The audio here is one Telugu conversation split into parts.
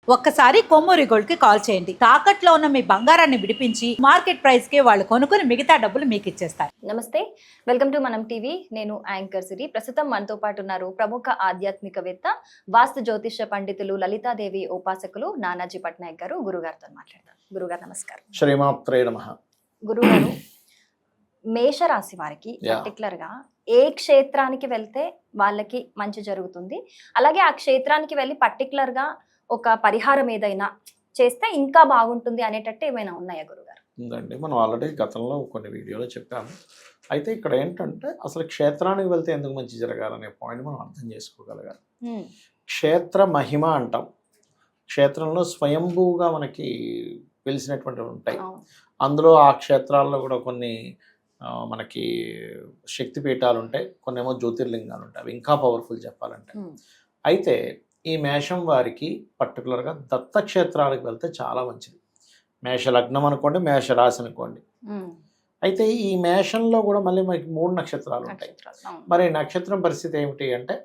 ఒక్కసారి కొమ్మూరి గోల్డ్ కి కాల్ చేయండి. తాకట్లో ఉన్న మీ బంగారాన్ని విడిపించి మార్కెట్ ప్రైస్ కి వాళ్ళు కొనుక్కుని మిగతా డబ్బులు మీకు ఇచ్చేస్తారు. నమస్తే, వెల్కమ్ టు మనం టీవీ. నేను యాంకర్ సిరి. ప్రస్తుతం మనతో పాటు ఉన్నారు ప్రముఖ ఆధ్యాత్మికవేత్త, వాస్తు జ్యోతిష పండితులు, లలితాదేవి ఉపాసకులు నానాజీ పట్నాయక్ గారు. గురుగారితో మాట్లాడతారు. గురుగారు నమస్కారం. శ్రీమాత్రే నమః. గురుగారు, మేషరాశి వారికి పర్టికులర్ గా ఏ క్షేత్రానికి వెళ్తే వాళ్ళకి మంచి జరుగుతుంది, అలాగే ఆ క్షేత్రానికి వెళ్ళి పర్టికులర్ గా ఒక పరిహారం ఏదైనా చేస్తే ఇంకా బాగుంటుంది అనేటట్టు ఏమైనా ఉన్నాయా గురుగారు? ఉందండి, మనం ఆల్రెడీ గతంలో కొన్ని వీడియోలో చెప్పాము. అయితే ఇక్కడ ఏంటంటే అసలు క్షేత్రానికి వెళ్తే ఎందుకు మంచి జరగాలనే పాయింట్ మనం అర్థం చేసుకోగలగాలి. క్షేత్ర మహిమ అంటాం. క్షేత్రంలో స్వయంభూగా మనకి వెలిసినటువంటివి ఉంటాయి. అందులో ఆ క్షేత్రాల్లో కూడా కొన్ని మనకి శక్తిపీఠాలు ఉంటాయి, కొన్ని ఏమో జ్యోతిర్లింగాలు ఉంటాయి. అవి ఇంకా పవర్ఫుల్ చెప్పాలంటే. అయితే ఈ మేషం వారికి పర్టికులర్గా దత్తక్షేత్రాలకు వెళ్తే చాలా మంచిది. మేష లగ్నం అనుకోండి, మేష రాశి అనుకోండి. అయితే ఈ మేషంలో కూడా మళ్ళీ మనకి 3 నక్షత్రాలు ఉంటాయి. మరి నక్షత్రం పరిస్థితి ఏమిటి అంటే,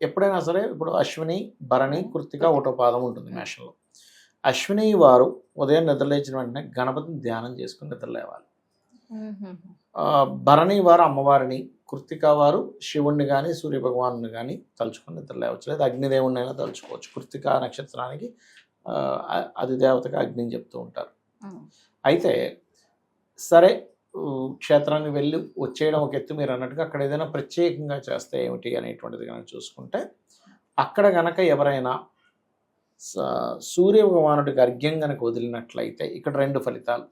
ఎప్పుడైనా సరే ఇప్పుడు అశ్విని, భరణి, కృత్తిక, ఒకటో పాదం ఉంటుంది మేషంలో. అశ్విని వారు ఉదయం నిద్రలేచిన వెంటనే గణపతిని ధ్యానం చేసుకుని నిద్రలేవాలి. భరణి వారు అమ్మవారిని, కృత్తిక వారు శివుణ్ణి కానీ సూర్య భగవాను కానీ తలుచుకొని నిద్ర లేవచ్చు, లేదా అగ్నిదేవుణ్ణి అయినా తలుచుకోవచ్చు. కృత్తిక నక్షత్రానికి అధిదేవతగా అగ్నిని చెప్తూ ఉంటారు. అయితే సరే, క్షేత్రానికి వెళ్ళి వచ్చేయడం ఒక ఎత్తు. మీరు అన్నట్టుగా అక్కడ ఏదైనా ప్రత్యేకంగా చేస్తే ఏమిటి అనేటువంటిది కనుక చూసుకుంటే, అక్కడ గనక ఎవరైనా సూర్య భగవానుడికి అర్ఘ్యం కనుక వదిలినట్లయితే ఇక్కడ 2 ఫలితాలు.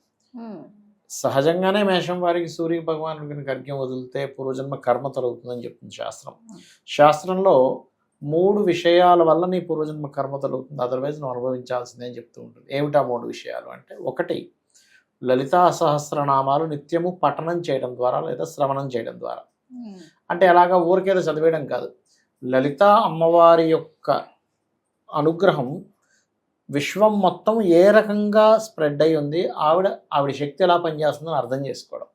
సహజంగానే మేషం వారికి సూర్య భగవానుడి కనుక అర్ఘ్యం వదిలితే పూర్వజన్మ కర్మ తొలగుతుందని చెప్తుంది శాస్త్రం. శాస్త్రంలో 3 విషయాల వల్ల నీ పూర్వజన్మ కర్మ తొలగుతుంది, అదర్వైజ్ నువ్వు అనుభవించాల్సిందే అని చెప్తూ ఉంటుంది. ఏమిటా 3 విషయాలు అంటే, 1 లలితా సహస్రనామాలు నిత్యము పఠనం చేయడం ద్వారా లేదా శ్రవణం చేయడం ద్వారా. అంటే అలాగా ఊరికేదో చదివేయడం కాదు. లలితా అమ్మవారి యొక్క అనుగ్రహం విశ్వం మొత్తం ఏ రకంగా స్ప్రెడ్ అయి ఉంది, ఆవిడ శక్తి ఎలా పనిచేస్తుందని అర్థం చేసుకోవడం.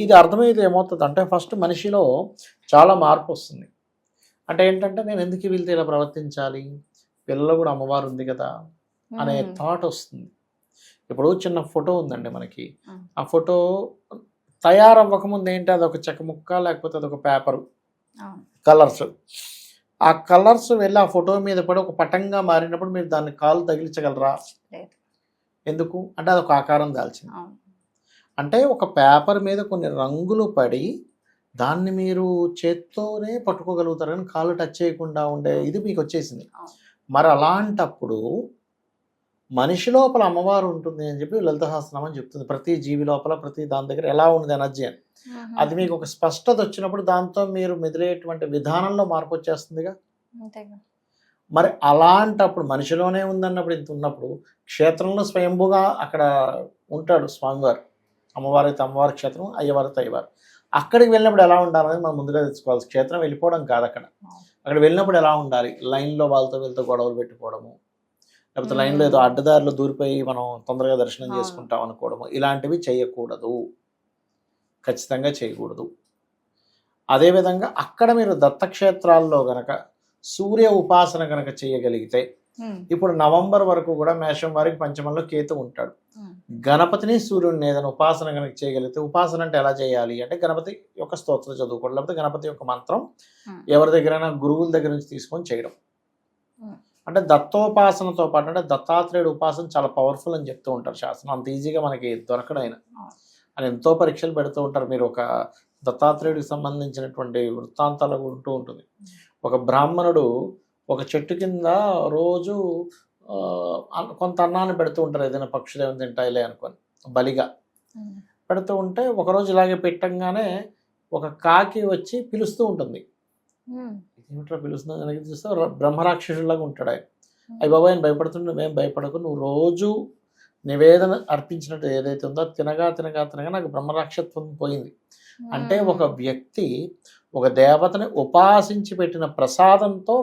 ఇది అర్థమైతే ఏమవుతుంది అంటే, ఫస్ట్ మనిషిలో చాలా మార్పు వస్తుంది. అంటే ఏంటంటే, నేను ఎందుకు వీళ్ళతో ఇలా ప్రవర్తించాలి, పిల్లలు కూడా అమ్మవారు ఉంది కదా అనే థాట్ వస్తుంది. ఇప్పుడు చిన్న ఫోటో ఉందండి మనకి. ఆ ఫోటో తయారవ్వకముందు ఏంటి, అదొక చెక్క ముక్క లేకపోతే అదొక పేపరు, కలర్స్. ఆ కలర్స్ వెళ్ళి ఆ ఫోటో మీద పడి ఒక పటంగా మారినప్పుడు మీరు దాన్ని కాలు తగిలించగలరా? ఎందుకు అంటే అదొక ఆకారం దాల్చింది. అంటే ఒక పేపర్ మీద కొన్ని రంగులు పడి దాన్ని మీరు చేత్తోనే పట్టుకోగలుగుతారు, కానీ కాలు టచ్ చేయకుండా ఉండే ఇది మీకు వచ్చేసింది. మరి అలాంటప్పుడు మనిషి లోపల అమ్మవారు ఉంటుంది అని చెప్పి లలిత సహస్రనామం చెప్తుంది. ప్రతి జీవి లోపల, ప్రతి దాని దగ్గర ఎలా ఉంది ఎనర్జీ అని. అది మీకు ఒక స్పష్టత వచ్చినప్పుడు దాంతో మీరు మెదిలేటువంటి విధానంలో మార్పు వచ్చేస్తుందిగా. మరి అలాంటప్పుడు మనిషిలోనే ఉందన్నప్పుడు, ఇంత ఉన్నప్పుడు క్షేత్రంలో స్వయంభూగా అక్కడ ఉంటాడు స్వామివారు. అమ్మవారు అయితే అమ్మవారి క్షేత్రం, అయ్యవారు అయితే అయ్యవారు. అక్కడికి వెళ్ళినప్పుడు ఎలా ఉండాలనేది మనం ముందుగా తెచ్చుకోవాలి. క్షేత్రం వెళ్ళిపోవడం కాదు, అక్కడ వెళ్ళినప్పుడు ఎలా ఉండాలి. లైన్లో వీళ్ళతో గొడవలు పెట్టుకోవడము, లేకపోతే లైన్లో ఏదో అడ్డదారిలో దూరిపోయి మనం తొందరగా దర్శనం చేసుకుంటాం అనుకోవడము, ఇలాంటివి చేయకూడదు, ఖచ్చితంగా చేయకూడదు. అదేవిధంగా అక్కడ మీరు దత్తక్షేత్రాల్లో గనక సూర్య ఉపాసన గనక చేయగలిగితే, ఇప్పుడు నవంబర్ వరకు కూడా మేషం వారికి పంచమంలో కేతు ఉంటాడు. గణపతిని సూర్యుడిని ఏదైనా ఉపాసన కనుక చేయగలిగితే, ఉపాసన అంటే ఎలా చేయాలి అంటే, గణపతి యొక్క స్తోత్రం చదువుకోవడం, లేకపోతే గణపతి యొక్క మంత్రం ఎవరి దగ్గరైనా గురువుల దగ్గర నుంచి తీసుకొని చేయడం. అంటే దత్తోపాసనతో పాటు అంటే దత్తాత్రేయుడు ఉపాసన చాలా పవర్ఫుల్ అని చెప్తూ ఉంటారు శాస్త్రం. అంత ఈజీగా మనకి దొరకడం ఆయన అని ఎంతో పరీక్షలు పెడుతూ ఉంటారు. మీరు ఒక దత్తాత్రేయుడికి సంబంధించినటువంటి వృత్తాంతాలు ఉంటూ ఉంటుంది. ఒక బ్రాహ్మణుడు ఒక చెట్టు కింద రోజు కొంత అన్నాన్ని పెడుతూ ఉంటారు, ఏదైనా పక్షులు ఏమైనా తింటాయిలే అనుకొని బలిగా పెడుతూ ఉంటే, ఒకరోజు ఇలాగే పెట్టంగానే ఒక కాకి వచ్చి పిలుస్తూ ఉంటుంది. ఏమిట్రా పిలుస్తున్నా వెనక్కి చూస్తే బ్రహ్మరాక్షసులాగా ఉంటాడు ఆయన. అయ్యి బాబా ఆయన భయపడుతుంటే, నువ్వేం భయపడకు, నువ్వు రోజు నివేదన అర్పించినట్టు ఏదైతే ఉందో తినగా తినగా తినగా నాకు బ్రహ్మరాక్షత్వం పోయింది. అంటే ఒక వ్యక్తి ఒక దేవతని ఉపాసించి పెట్టిన ప్రసాదంతో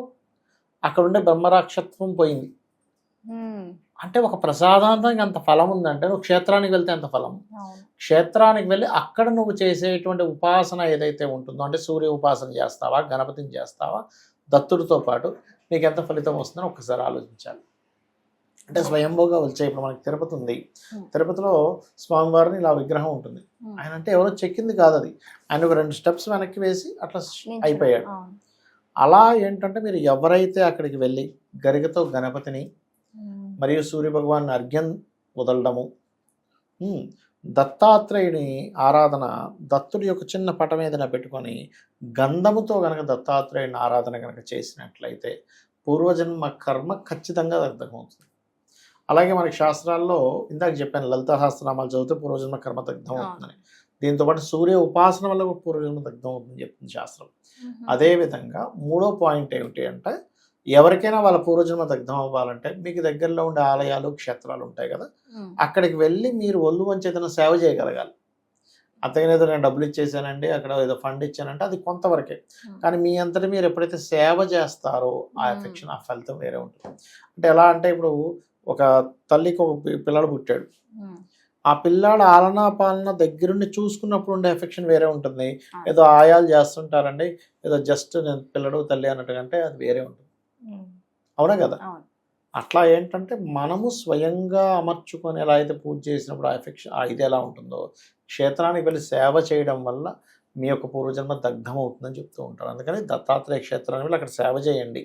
అక్కడ ఉండే బ్రహ్మరాక్షత్వం పోయింది. అంటే ఒక ప్రసాదానికి అంత ఫలం ఉందంటే, నువ్వు క్షేత్రానికి వెళ్తే అంత ఫలం. క్షేత్రానికి వెళ్ళి అక్కడ నువ్వు చేసేటువంటి ఉపాసన ఏదైతే ఉంటుందో, అంటే సూర్య ఉపాసన చేస్తావా, గణపతిని చేస్తావా, దత్తుడితో పాటు నీకు ఎంత ఫలితం వస్తుందని ఒక్కసారి ఆలోచించాలి. అంటే స్వయంభూగా వచ్చాయి. ఇప్పుడు మనకి తిరుపతి ఉంది, Hmm. తిరుపతిలో స్వామివారిని ఇలా విగ్రహం ఉంటుంది. Hmm. ఆయన అంటే ఎవరో చెక్కింది కాదు అది, ఆయన ఒక 2 స్టెప్స్ వెనక్కి వేసి అట్లా అయిపోయాడు. అవును. అలా ఏంటంటే మీరు ఎవరైతే అక్కడికి వెళ్ళి గరికతో గణపతిని మరియు సూర్య భగవాన్ అర్ఘ్యం వదలడము, దత్తాత్రేయుని ఆరాధన, దత్తుడి యొక్క చిన్న పటం ఏదైనా పెట్టుకొని గంధముతో గనక దత్తాత్రేయుని ఆరాధన కనుక చేసినట్లయితే పూర్వజన్మ కర్మ ఖచ్చితంగా దగ్ధమవుతుంది. అలాగే మనకి శాస్త్రాల్లో ఇందాక చెప్పాను, లలితా సహస్రనామాలు చదివితే పూర్వజన్మ కర్మ దగ్ధం అవుతుందని. దీంతోపాటు సూర్య ఉపాసన వల్ల కూడా పూర్వజన్మ దగ్ధం అవుతుందని చెప్తుంది శాస్త్రం. అదేవిధంగా 3వ పాయింట్ ఏమిటి అంటే, ఎవరికైనా వాళ్ళ పూర్వజన్మ దగ్ధం అవ్వాలంటే మీకు దగ్గరలో ఉండే ఆలయాలు, క్షేత్రాలు ఉంటాయి కదా, అక్కడికి వెళ్ళి మీరు ఒళ్ళు వంచి ఏదైనా సేవ చేయగలగాలి. అంతేగాని ఏదో నేను డబ్బులు ఇచ్చేసానండి, అక్కడ ఏదో ఫండ్ ఇచ్చానంటే అది కొంతవరకే. కానీ మీ అంతటి మీరు ఎప్పుడైతే సేవ చేస్తారో ఆ ఎఫెక్షన్, ఆ ఫలితం వేరే ఉంటుంది. అంటే ఎలా అంటే, ఇప్పుడు ఒక తల్లికి ఒక పిల్లాడు పుట్టాడు, ఆ పిల్లాడు ఆలనా పాలన దగ్గరుండి చూసుకున్నప్పుడు ఉండే ఎఫెక్షన్ వేరే ఉంటుంది. ఏదో ఆయాలు చేస్తుంటారండి, ఏదో జస్ట్ నేను పిల్లడు తల్లి అన్నట్టుకంటే అది వేరే ఉంటుంది. అవునా కదా? అట్లా ఏంటంటే మనము స్వయంగా అమర్చుకొని ఎలా అయితే పూజ చేసినప్పుడు ఆ ఎఫెక్షన్ ఇది ఎలా ఉంటుందో, క్షేత్రానికి వెళ్ళి సేవ చేయడం వల్ల మీ యొక్క పూర్వజన్మ దగ్ధం అవుతుందని చెప్తూ ఉంటారు. అందుకని దత్తాత్రేయ క్షేత్రానికి వెళ్ళి అక్కడ సేవ చేయండి,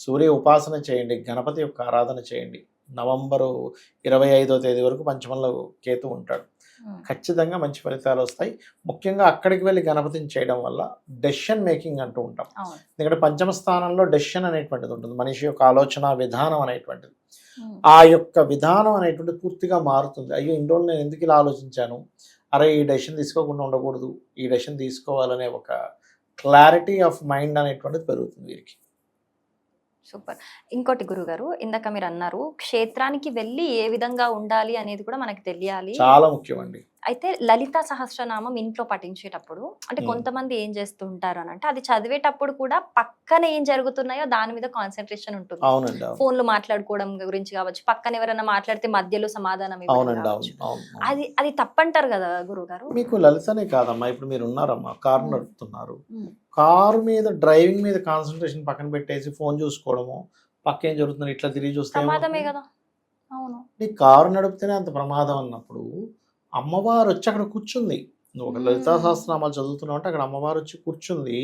సూర్య ఉపాసన చేయండి, గణపతి యొక్క ఆరాధన చేయండి. నవంబరు 25వ తేదీ వరకు పంచమంలో కేతు ఉంటాడు. ఖచ్చితంగా మంచి ఫలితాలు వస్తాయి. ముఖ్యంగా అక్కడికి వెళ్ళి గణపతిని చేయడం వల్ల డెసిషన్ మేకింగ్ అంటూ ఉంటాం. ఎందుకంటే పంచమ స్థానంలో డెసిషన్ అనేటువంటిది ఉంటుంది, మనిషి యొక్క ఆలోచన విధానం అనేటువంటిది. ఆ యొక్క విధానం అనేటువంటిది పూర్తిగా మారుతుంది. అయ్యో ఇన్ని రోజులు నేను ఎందుకు ఇలా ఆలోచించాను, అరే ఈ డెసిషన్ తీసుకోకుండా ఉండకూడదు, ఈ డెసిషన్ తీసుకోవాలనే ఒక క్లారిటీ ఆఫ్ మైండ్ అనేటువంటిది పెరుగుతుంది వీరికి. సూపర్. ఇంకోటి గురుగారు, ఇందాక మీరు అన్నారు క్షేత్రానికి వెళ్ళి ఏ విధంగా ఉండాలి అనేది కూడా మనకి తెలియాలి, చాలా ముఖ్యమండి. అయితే లలితా సహస్రనామం ఇంట్లో పఠించేటప్పుడు అంటే కొంతమంది ఏం చేస్తూ ఉంటారు అని అంటే, అది చదివేటప్పుడు కూడా పక్కన ఏం జరుగుతున్నాయో దాని మీద కాన్సన్ట్రేషన్ ఉంటుంది. అవునండి. ఫోన్లు మాట్లాడుకోవడం గురించి కావచ్చు, పక్కన ఎవరైనా మాట్లాడితే మధ్యలో సమాధానం ఇవ్వడం అవునండి. కావచ్చు. అవును. అది అది తప్పంటారు కదా గురుగారు? మీకు లలితనే కాదమ్మా, ఇప్పుడు మీరు ఉన్నారమ్మా, కారు నడుపుతున్నారు, కారు మీద డ్రైవింగ్ మీద కాన్సన్ట్రేషన్ పక్కన పెట్టేసి ఫోన్ చూసుకోవడము, పక్క ఏం జరుగుతుంది ఇట్లా తిరిగి చూస్తే ప్రమాదమే కదా. అవును. నీ కారు నడిపితేనే అంత ప్రమాదం అన్నప్పుడు అమ్మవారు వచ్చి అక్కడ కూర్చుంది. నువ్వు ఒక లలితా సహస్రనామాలు చదువుతున్నావు అంటే అక్కడ అమ్మవారు వచ్చి కూర్చుంది.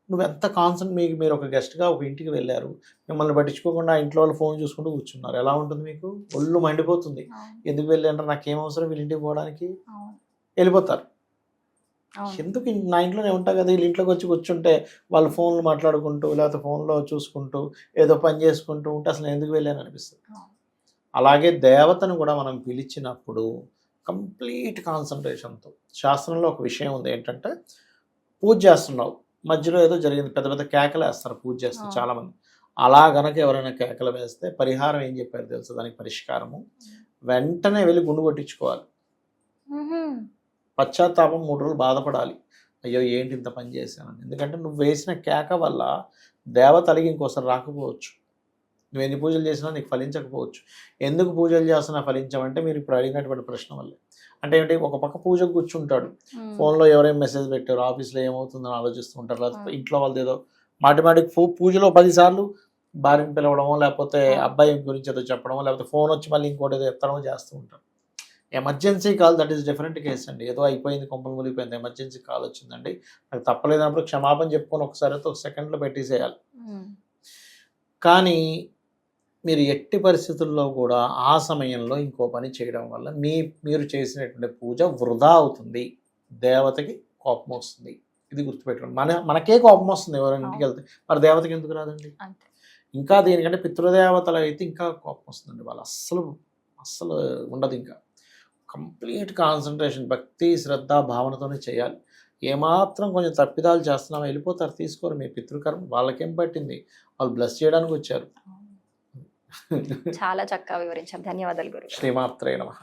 నువ్వు ఎంత మీరు ఒక గెస్ట్గా ఒక ఇంటికి వెళ్ళారు, మిమ్మల్ని పట్టించుకోకుండా ఇంట్లో వాళ్ళు ఫోన్ చూసుకుంటూ కూర్చున్నారు, ఎలా ఉంటుంది మీకు? ఒళ్ళు మండిపోతుంది. ఎందుకు వెళ్ళారంటే నాకేం అవసరం వీళ్ళ ఇంటికి పోవడానికి, వెళ్ళిపోతారు. ఎందుకు నా ఇంట్లోనే ఉంటా కదా, వీళ్ళ ఇంట్లోకి వచ్చి కూర్చుంటే వాళ్ళు ఫోన్లు మాట్లాడుకుంటూ లేకపోతే ఫోన్లో చూసుకుంటూ ఏదో పని చేసుకుంటూ ఉంటే అసలు ఎందుకు వెళ్ళాను అనిపిస్తుంది. అలాగే దేవతను కూడా మనం పిలిచినప్పుడు కంప్లీట్ కాన్సన్ట్రేషన్తో, శాస్త్రంలో ఒక విషయం ఉంది ఏంటంటే, పూజ చేస్తున్నావు మధ్యలో ఏదో జరిగింది, పెద్ద పెద్ద కేకలు వేస్తారు పూజ చేస్తే చాలామంది. అలా గనక ఎవరైనా కేకలు వేస్తే పరిహారం ఏం చెప్పారు తెలుసు? దానికి పరిష్కారము వెంటనే వెళ్ళి గుండు కొట్టించుకోవాలి. పశ్చాత్తాపం 3 రోజులు బాధపడాలి, అయ్యో ఏంటి ఇంత పని చేశాను. ఎందుకంటే నువ్వు వేసిన కేక వల్ల దేవత అలిగి ఇంకోసారి రాకపోవచ్చు, నువ్వు ఎన్ని పూజలు చేసినా నీకు ఫలించకపోవచ్చు. ఎందుకు పూజలు చేస్తున్నా ఫలించమంటే మీరు ఇప్పుడు అడిగినటువంటి ప్రశ్న వల్లే. అంటే ఏంటి, ఒక పక్క పూజకు కూర్చుంటాడు, ఫోన్లో ఎవరైనా మెసేజ్ పెట్టారు, ఆఫీస్లో ఏమవుతుందని ఆలోచిస్తూ ఉంటారు, లేకపోతే ఇంట్లో వాళ్ళది ఏదో మాటిమాటికి పూజలో 10 సార్లు భార్యను పిలవడమో లేకపోతే అబ్బాయి గురించి ఏదో చెప్పడమో లేకపోతే ఫోన్ వచ్చి మళ్ళీ ఇంకోటి ఏదో ఎత్తడమో చేస్తూ ఉంటారు. Emergency call that is different case అండి. ఏదో అయిపోయింది, కొంపలు మునిగిపోయింది, ఎమర్జెన్సీ కాల్ వచ్చిందండి, నాకు తప్పలేదన్నప్పుడు క్షమాపణ చెప్పుకొని ఒకసారి అయితే 1 సెకండ్లో పెట్టేసేయాలి. కానీ మీరు ఎట్టి పరిస్థితుల్లో కూడా ఆ సమయంలో ఇంకో పని చేయడం వల్ల మీరు చేసినటువంటి పూజ వృధా అవుతుంది, దేవతకి కోపం వస్తుంది. ఇది గుర్తుపెట్టుకోండి. మనకే కోపం వస్తుంది ఎవరైనా ఇంటికి వెళ్తే, మరి దేవతకి ఎందుకు రాదండి? ఇంకా దీనికంటే పితృదేవతలు అయితే ఇంకా కోపం వస్తుందండి, వాళ్ళు అస్సలు ఉండదు. ఇంకా కంప్లీట్ కాన్సన్ట్రేషన్, భక్తి శ్రద్ధ భావనతోనే చేయాలి. ఏమాత్రం కొంచెం తప్పిదాలు చేస్తున్నామో వెళ్ళిపోతారు, తీసుకోరు. మీ పితృకర్మ వాళ్ళకేం పట్టింది, వాళ్ళు బ్లెస్ చేయడానికి వచ్చారు. చాలా చక్కగా వివరించారు, ధన్యవాదాలు గురు. శ్రీమాత్రే నమః.